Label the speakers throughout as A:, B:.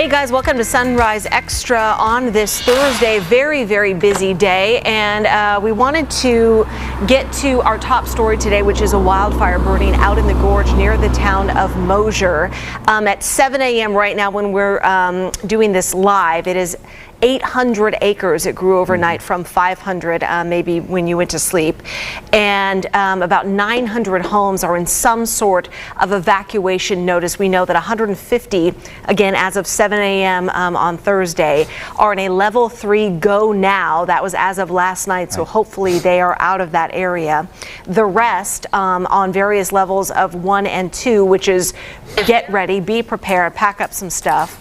A: Hey guys, welcome to Sunrise Extra on this Thursday. Very, very busy day, and we wanted to get to our top story today, which is a wildfire burning out in the gorge near the town of Mosier. At 7 a.m. right now when we're doing this live, it is 800 acres. It grew overnight from 500 maybe when you went to sleep, and about 900 homes are in some sort of evacuation notice. We know that 150, again as of 7 a.m. On Thursday, are in a level 3 go now. That was as of last night, so hopefully they are out of that area. The rest on various levels of 1 and 2, which is get ready, be prepared, pack up some stuff.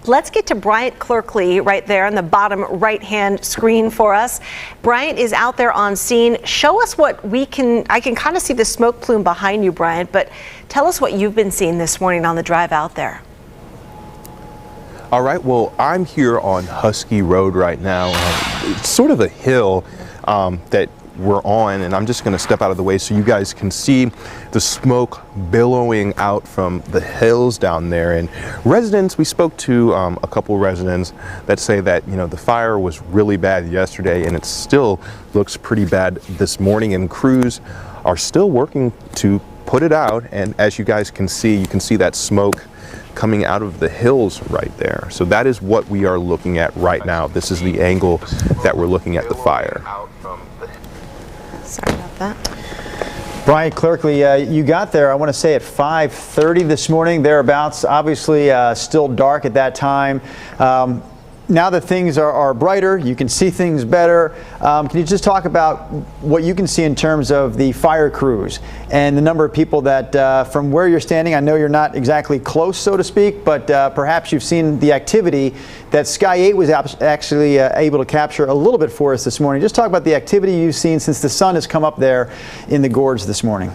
A: Let's get to Bryant Clerkley right there on the bottom right-hand screen for us. Bryant is out there on scene. Show us what we can, I can kind of see the smoke plume behind you, Bryant, but tell us what you've been seeing this morning on the drive out there.
B: All right, well, I'm here on Husky Road right now. It's sort of a hill that we're on, and I'm just going to step out of the way so you guys can see the smoke billowing out from the hills down there. And residents, we spoke to a couple residents that say that, you know, the fire was really bad yesterday and it still looks pretty bad this morning, and crews are still working to put it out. And as you guys can see, you can see that smoke coming out of the hills right there. So that is what we are looking at right now. This is the angle that we're looking at the fire.
A: Sorry about that.
C: Bryant Clerkley, you got there, I want to say, at 5:30 this morning, thereabouts. Obviously still dark at that time. Now that things are brighter, you can see things better. Can you just talk about what you can see in terms of the fire crews and the number of people that, from where you're standing, I know you're not exactly close, so to speak, but perhaps you've seen the activity that Sky 8 was actually able to capture a little bit for us this morning. Just talk about the activity you've seen since the sun has come up there in the gorge this morning.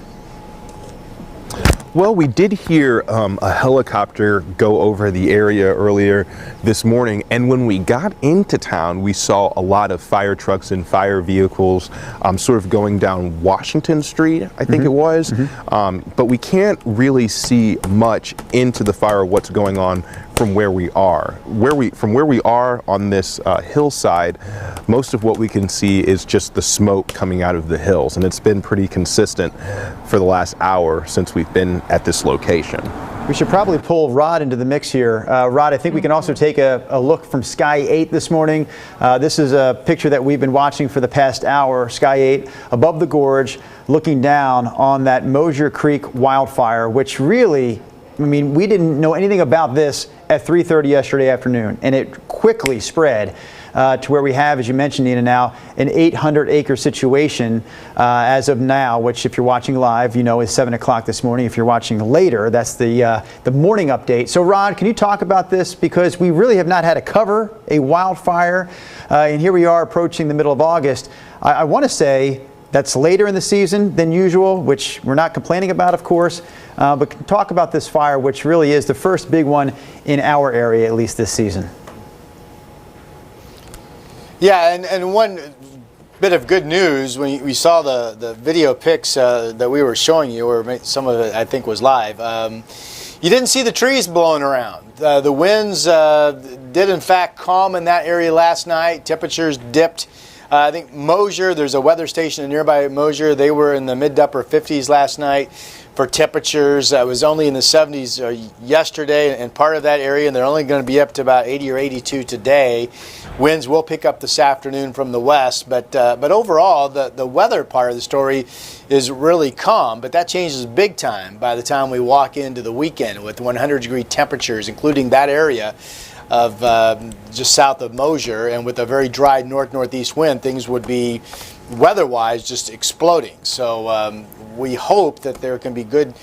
B: Well, we did hear a helicopter go over the area earlier this morning, and when we got into town, we saw a lot of fire trucks and fire vehicles sort of going down Washington Street, I think it was, but we can't really see much into the fire, what's going on from where we are. From where we are on this hillside, most of what we can see is just the smoke coming out of the hills, and it's been pretty consistent for the last hour since we've been at this location.
C: We should probably pull Rod into the mix here. Rod, I think we can also take a look from Sky 8 this morning. This is a picture that we've been watching for the past hour. Sky 8 above the gorge, looking down on that Mosier Creek wildfire, which really, I mean, we didn't know anything about this at 3:30 yesterday afternoon, and it quickly spread to where we have, as you mentioned, Nina, now an 800-acre situation as of now, which if you're watching live, you know is 7 o'clock this morning. If you're watching later, that's the morning update. So, Rod, can you talk about this? Because we really have not had to cover a wildfire, and here we are approaching the middle of August. I want to say that's later in the season than usual, which we're not complaining about, of course, but talk about this fire, which really is the first big one in our area, at least this season.
D: Yeah, and one bit of good news, when we saw the video pics that we were showing you, or some of it I think was live, you didn't see the trees blowing around. The winds did in fact calm in that area last night. Temperatures dipped. I think Mosier, there's a weather station nearby Mosier, they were in the mid to upper 50s last night for temperatures. It was only in the 70s yesterday and part of that area, and they're only going to be up to about 80 or 82 today. Winds will pick up this afternoon from the west, but overall, the weather part of the story is really calm, but that changes big time by the time we walk into the weekend with 100-degree temperatures, including that area of just south of Mosier, and with a very dry north-northeast wind, things would be weather-wise just exploding. So we hope that there can be good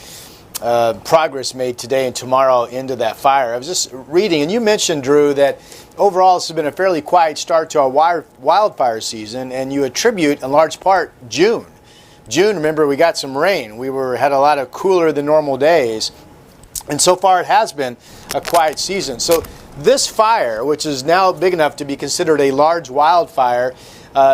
D: progress made today and tomorrow into that fire. I was just reading, and you mentioned, Drew, that overall this has been a fairly quiet start to our wildfire season, and you attribute in large part June. Remember, we got some rain. We had a lot of cooler than normal days, and so far it has been a quiet season. So this fire, which is now big enough to be considered a large wildfire,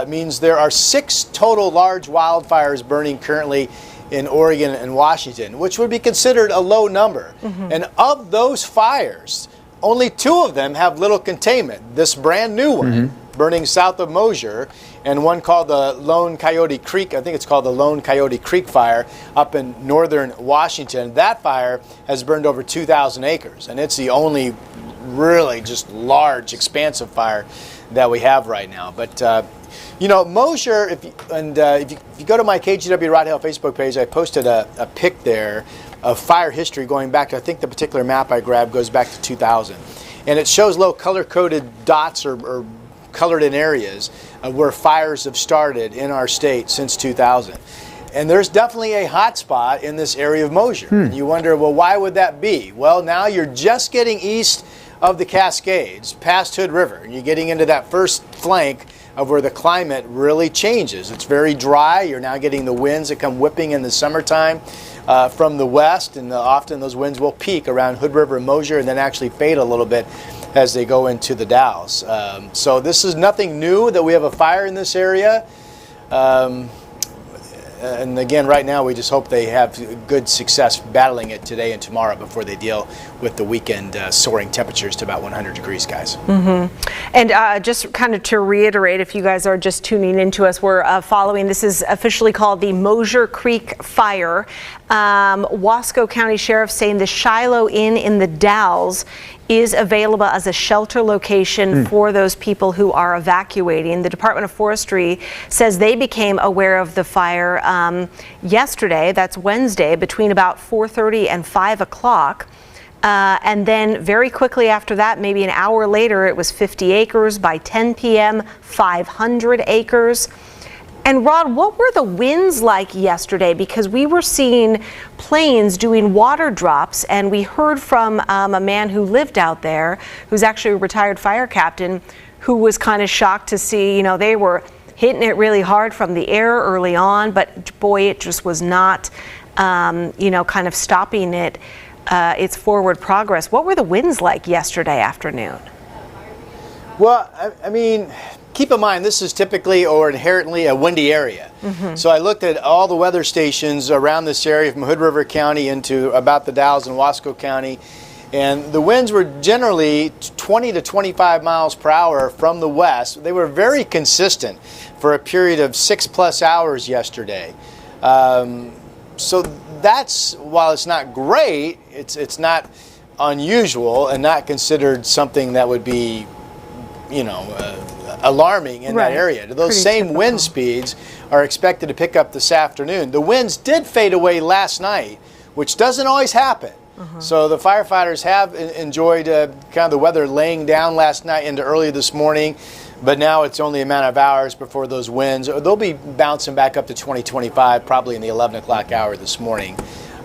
D: means there are 6 total large wildfires burning currently in Oregon and Washington, which would be considered a low number. And of those fires, only 2 of them have little containment. This brand new one, burning south of Mosier, and one called the Lone Coyote Creek, I think it's called the Lone Coyote Creek Fire up in northern Washington. That fire has burned over 2,000 acres, and it's the only really just large, expansive fire that we have right now. But you know, Mosier, if you go to my KGW Rod Hill Facebook page, I posted a pic there of fire history going back to, I think the particular map I grabbed goes back to 2000. And it shows little color-coded dots or colored-in areas of where fires have started in our state since 2000. And there's definitely a hot spot in this area of Mosier. And you wonder, well, why would that be? Well, now you're just getting east of the Cascades, past Hood River, and you're getting into that first flank of where the climate really changes. It's very dry. You're now getting the winds that come whipping in the summertime from the west, and often those winds will peak around Hood River and Mosier and then actually fade a little bit as they go into the Dalles. So this is nothing new that we have a fire in this area. And again, right now, we just hope they have good success battling it today and tomorrow before they deal with the weekend soaring temperatures to about 100 degrees, guys.
A: And just kind of to reiterate, if you guys are just tuning into us, we're following, this is officially called the Mosier Creek Fire. Wasco County Sheriff saying the Shiloh Inn in the Dalles is available as a shelter location for those people who are evacuating. The Department of Forestry says they became aware of the fire yesterday, that's Wednesday, between about 4:30 and 5 o'clock. And then very quickly after that, maybe an hour later, it was 50 acres. By 10 p.m., 500 acres. And Rod, what were the winds like yesterday? Because we were seeing planes doing water drops, and we heard from a man who lived out there, who's actually a retired fire captain, who was kind of shocked to see, you know, they were hitting it really hard from the air early on, but boy, it just was not, you know, kind of stopping it, its forward progress. What were the winds like yesterday afternoon?
D: Well, I mean, keep in mind, this is typically or inherently a windy area. So I looked at all the weather stations around this area from Hood River County into about the Dalles and Wasco County, and the winds were generally 20 to 25 miles per hour from the west. They were very consistent for a period of 6+ hours yesterday. So that's, while it's not great, it's not unusual and not considered something that would be, you know, alarming in that area. Those same wind speeds are expected to pick up this afternoon. The winds did fade away last night, which doesn't always happen. So the firefighters have enjoyed kind of the weather laying down last night into early this morning, but now it's only a matter of hours before those winds, they'll be bouncing back up to 20-25 probably in the 11 o'clock hour this morning.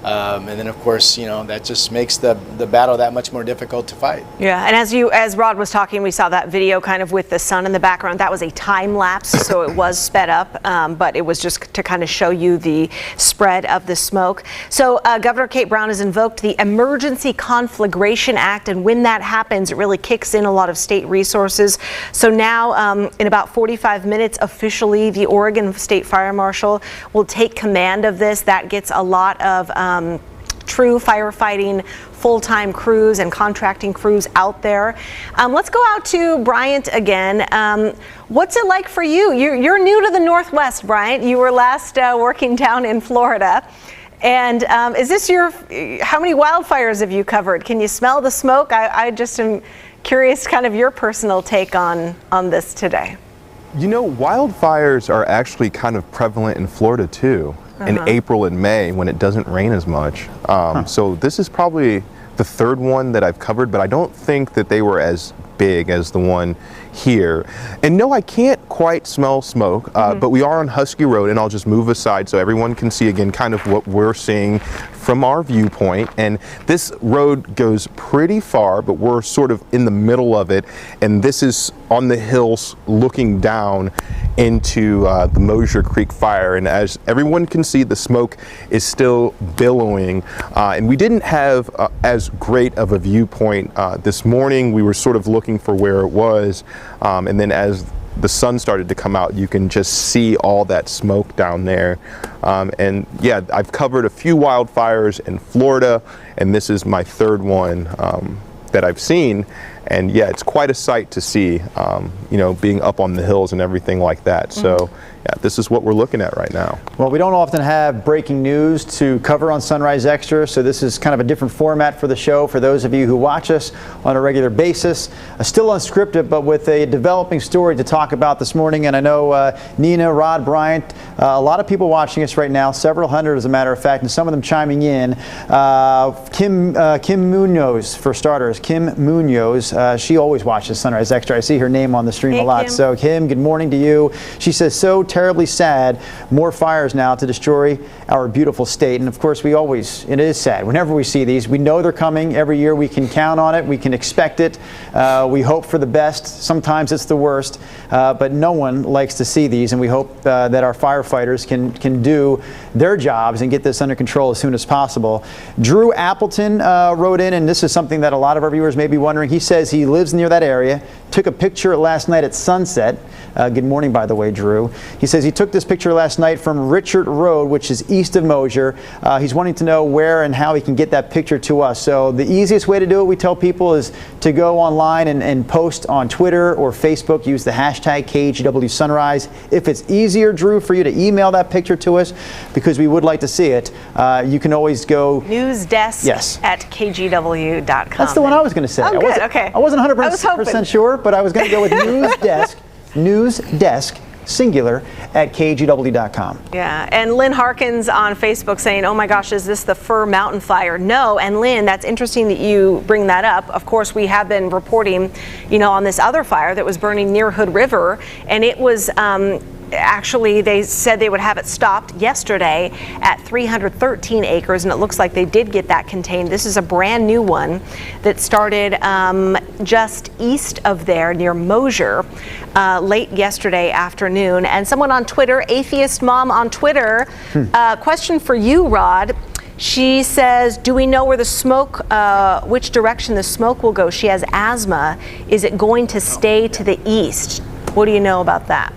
D: And then, of course, you know, that just makes the battle that much more difficult to fight.
A: Yeah, and as Rod was talking, we saw that video kind of with the sun in the background. That was a time lapse, so it was sped up, but it was just to kind of show you the spread of the smoke. So Governor Kate Brown has invoked the Emergency Conflagration Act, and when that happens, it really kicks in a lot of state resources. So now, in about 45 minutes, officially, the Oregon State Fire Marshal will take command of this. That gets a lot of true firefighting full-time crews and contracting crews out there. Let's go out to Bryant again. What's it like for you? You're new to the Northwest, Bryant. You were last working down in Florida. And is this how many wildfires have you covered? Can you smell the smoke? I just am curious kind of your personal take on this today.
B: You know, wildfires are actually kind of prevalent in Florida too. In April and May when it doesn't rain as much. So this is probably the third one that I've covered, but I don't think that they were as big as the one here. And no, I can't quite smell smoke, but we are on Husky Road, and I'll just move aside so everyone can see again kind of what we're seeing from our viewpoint. And this road goes pretty far, but we're sort of in the middle of it, and this is on the hills looking down into the Mosier Creek fire. And as everyone can see, the smoke is still billowing, and we didn't have as great of a viewpoint this morning. We were sort of looking for where it was, and then as the sun started to come out, you can just see all that smoke down there. And yeah, I've covered a few wildfires in Florida, and this is my third one that I've seen. And yeah, it's quite a sight to see, being up on the hills and everything like that. So yeah, this is what we're looking at right now.
C: Well, we don't often have breaking news to cover on Sunrise Extra, so this is kind of a different format for the show for those of you who watch us on a regular basis. Still unscripted, but with a developing story to talk about this morning. And I know Nina, Rod, Bryant, a lot of people watching us right now, several hundred as a matter of fact, and some of them chiming in. Kim Munoz, for starters. Kim Munoz, she always watches Sunrise Extra. I see her name on the stream a lot.
A: Kim.
C: So Kim, good morning to you. She says, so terribly sad, more fires now to destroy our beautiful state. And of course, it is sad. Whenever we see these, we know they're coming every year. We can count on it. We can expect it. We hope for the best. Sometimes it's the worst, but no one likes to see these. And we hope that our firefighters can do their jobs and get this under control as soon as possible. Drew Appleton wrote in, and this is something that a lot of our viewers may be wondering. He says he lives near that area, took a picture last night at sunset. Good morning, by the way, Drew. He says he took this picture last night from Richard Road, which is east of Mosier. He's wanting to know where and how he can get that picture to us. So the easiest way to do it, we tell people, is to go online and post on Twitter or Facebook. Use the hashtag KGW Sunrise. If it's easier, Drew, for you to email that picture to us, because we would like to see it, you can always go
A: newsdesk at kgw.com.
C: That's the one I was going to say.
A: Oh, good. Okay.
C: I wasn't 100% sure, but I was going to go with newsdesk, singular, at kgw.com.
A: Yeah, and Lynn Harkins on Facebook saying, oh my gosh, is this the Fir Mountain fire? No, and Lynn, that's interesting that you bring that up. Of course, we have been reporting, on this other fire that was burning near Hood River, and it was actually, they said they would have it stopped yesterday at 313 acres, and it looks like they did get that contained. This is a brand new one that started just east of there near Mosier late yesterday afternoon. And someone on Twitter, Atheist Mom on Twitter, question for you, Rod. She says, do we know where the smoke, which direction the smoke will go? She has asthma. Is it going to stay to the east? What do you know about that?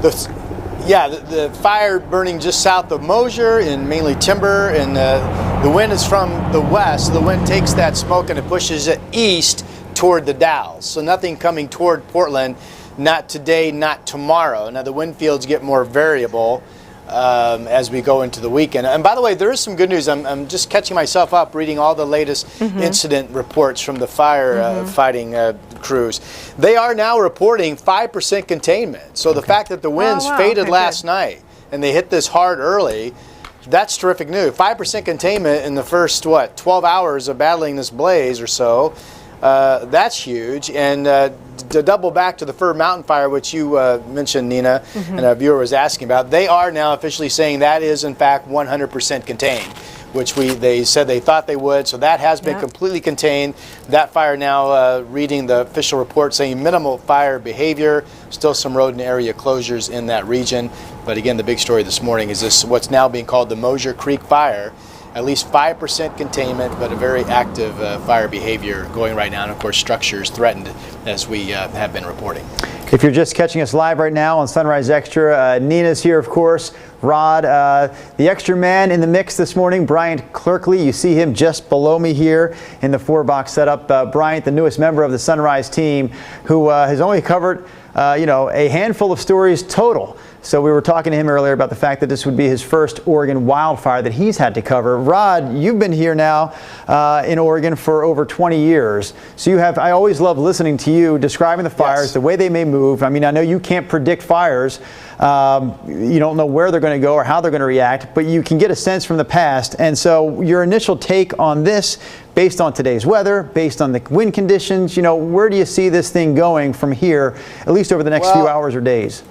D: The fire burning just south of Mosier in mainly timber, and the wind is from the west. The wind takes that smoke and it pushes it east toward the Dalles. So nothing coming toward Portland, not today, not tomorrow. Now the wind fields get more variable as we go into the weekend. And by the way, there is some good news. I'm just catching myself up reading all the latest incident reports from the fire fighting crews. They are now reporting 5% containment. So the fact that the winds faded last night and they hit this hard early, that's terrific news. 5% containment in the first, 12 hours of battling this blaze or so. That's huge. And to double back to the Fir Mountain fire, which you mentioned, Nina, and a viewer was asking about, they are now officially saying that is in fact 100% contained, which they said they thought they would. So that has been completely contained. That fire now, reading the official report, saying minimal fire behavior, still some road and area closures in that region. But again, the big story this morning is this, what's now being called the Mosier Creek fire. At least 5% containment, but a very active fire behavior going right now. And of course, structures threatened, as we have been reporting.
C: If you're just catching us live right now on Sunrise Extra, Nina's here, of course. Rod, the extra man in the mix this morning, Bryant Clerkley. You see him just below me here in the 4-box setup. Bryant, the newest member of the Sunrise team, who has only covered a handful of stories total. So we were talking to him earlier about the fact that this would be his first Oregon wildfire that he's had to cover. Rod, you've been here now in Oregon for over 20 years. So I always love listening to you describing the fires, the way they may move. I mean, I know you can't predict fires. You don't know where they're going to go or how they're going to react, but you can get a sense from the past. And so your initial take on this, based on today's weather, based on the wind conditions, where do you see this thing going from here, at least over the next few hours or days?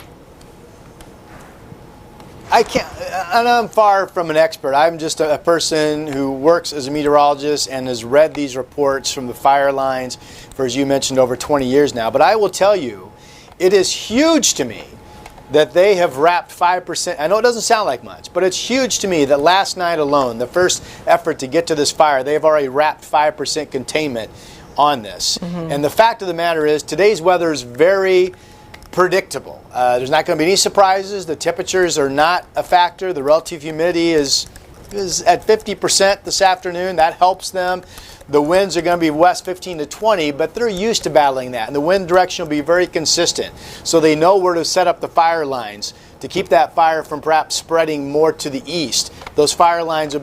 D: I'm far from an expert. I'm just a person who works as a meteorologist and has read these reports from the fire lines for, as you mentioned, over 20 years now. But I will tell you, it is huge to me that they have wrapped 5%. I know it doesn't sound like much, but it's huge to me that last night alone, the first effort to get to this fire, they have already wrapped 5% containment on this. And the fact of the matter is, today's weather is very predictable. There's not going to be any surprises. The temperatures are not a factor. The relative humidity is is at 50% this afternoon. That helps them. The winds are going to be west 15 to 20, but they're used to battling that. And the wind direction will be very consistent. So they know where to set up the fire lines to keep that fire from perhaps spreading more to the east. Those fire lines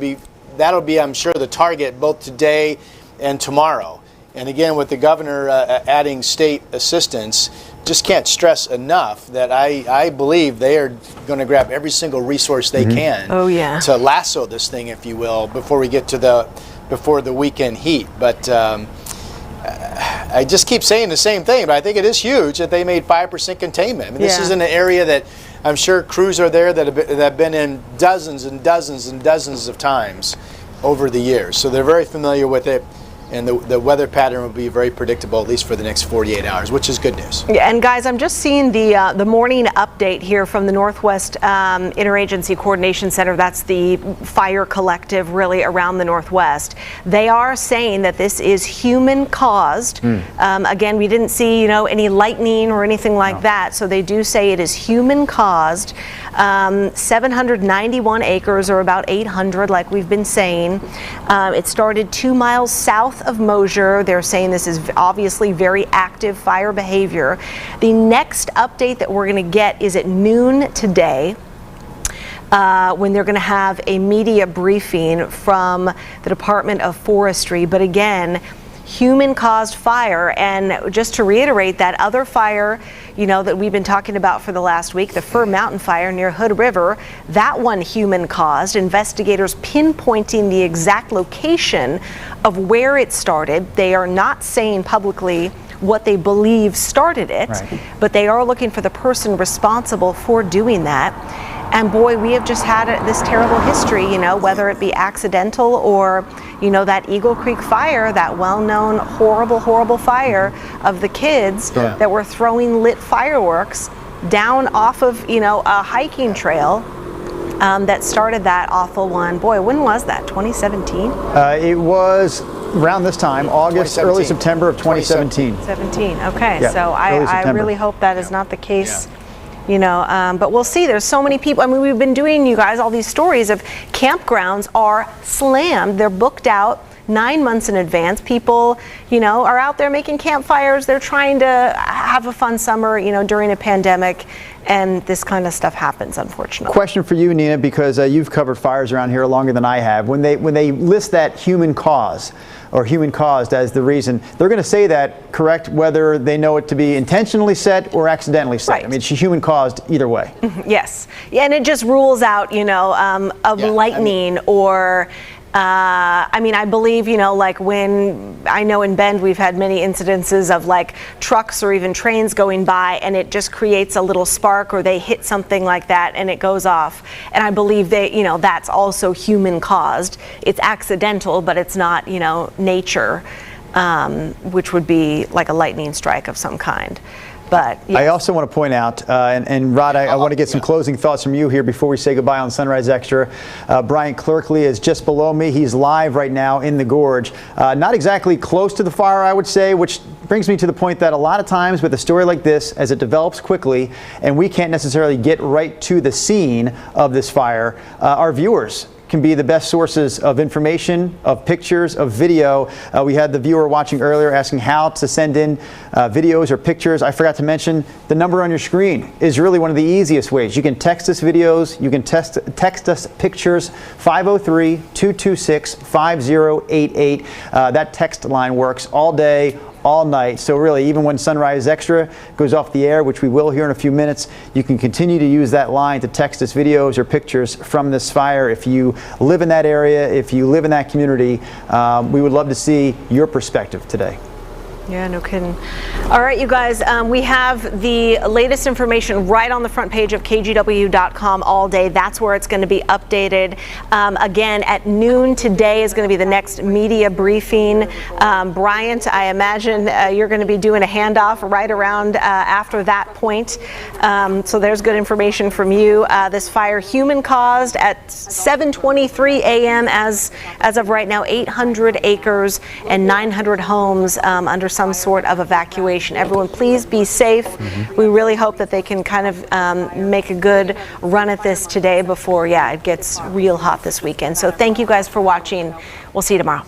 D: that'll be, I'm sure, the target both today and tomorrow. And again, with the governor adding state assistance, just can't stress enough that I believe they are going to grab every single resource they can to lasso this thing, if you will, before we get to before the weekend heat. But I just keep saying the same thing, but I think it is huge that they made 5% containment. I mean, this is in an area that I'm sure crews are there that have been in dozens and dozens and dozens of times over the years. So they're very familiar with it. And the weather pattern will be very predictable, at least for the next 48 hours, which is good news.
A: Yeah, and guys, I'm just seeing the morning update here from the Northwest Interagency Coordination Center. That's the fire collective really around the Northwest. They are saying that this is human caused. Again, we didn't see any lightning or anything like that. So they do say it is human caused. 791 acres, or about 800, like we've been saying. It started 2 miles south of Mosier. They're saying this is obviously very active fire behavior. The next update that we're going to get is at noon today, when they're going to have a media briefing from the Department of Forestry. But again, human-caused fire. And just to reiterate, that other fire, that we've been talking about for the last week, the Fir Mountain fire near Hood River, that one human-caused. Investigators pinpointing the exact location of where it started. They are not saying publicly what they believe started it, but they are looking for the person responsible for doing that. And boy, we have just had this terrible history, whether it be accidental or, that Eagle Creek fire, that well-known horrible, horrible fire of the kids that were throwing lit fireworks down off of, a hiking trail that started that awful one. Boy, when was that? 2017?
C: It was around this time, August, early September of 2017.
A: 17, okay. Yeah, so I really hope that is not the case. But we'll see. There's so many people. I mean, we've been doing, you guys, all these stories of campgrounds are slammed. They're booked out 9 months in advance. People, are out there making campfires. They're trying to have a fun summer, during a pandemic. And this kind of stuff happens, unfortunately.
C: Question for you, Nina, because you've covered fires around here longer than I have. When they list that human cause or human caused as the reason, they're going to say that, correct, whether they know it to be intentionally set or accidentally set. I mean, it's human caused either way.
A: Yes. Yeah, and it just rules out, lightning or I believe, like when I know in Bend we've had many incidences of like trucks or even trains going by and it just creates a little spark or they hit something like that and it goes off. And I believe that's also human caused. It's accidental, but it's not, nature, which would be like a lightning strike of some kind. But yes.
C: I also want to point out, and Rod, I want to get some closing thoughts from you here before we say goodbye on Sunrise Extra. Brian Clerkley is just below me. He's live right now in the gorge. Not exactly close to the fire, I would say, which brings me to the point that a lot of times with a story like this, as it develops quickly, and we can't necessarily get right to the scene of this fire, our viewers can be the best sources of information, of pictures, of video. We had the viewer watching earlier asking how to send in videos or pictures. I forgot to mention the number on your screen is really one of the easiest ways. You can text us videos, you can text us pictures, 503-226-5088. That text line works all day, all night. So really, even when Sunrise Extra goes off the air, which we will here in a few minutes, you can continue to use that line to text us videos or pictures from this fire. If you live in that area, if you live in that community, we would love to see your perspective today.
A: Yeah, no kidding. All right, you guys, we have the latest information right on the front page of KGW.com all day. That's where it's going to be updated. Again, at noon today is going to be the next media briefing. Bryant, I imagine you're going to be doing a handoff right around after that point. So there's good information from you. This fire human caused at 7:23 a.m. as of right now, 800 acres and 900 homes under some sort of evacuation. Everyone, please be safe. We really hope that they can kind of make a good run at this today before, it gets real hot this weekend. So thank you guys for watching. We'll see you tomorrow.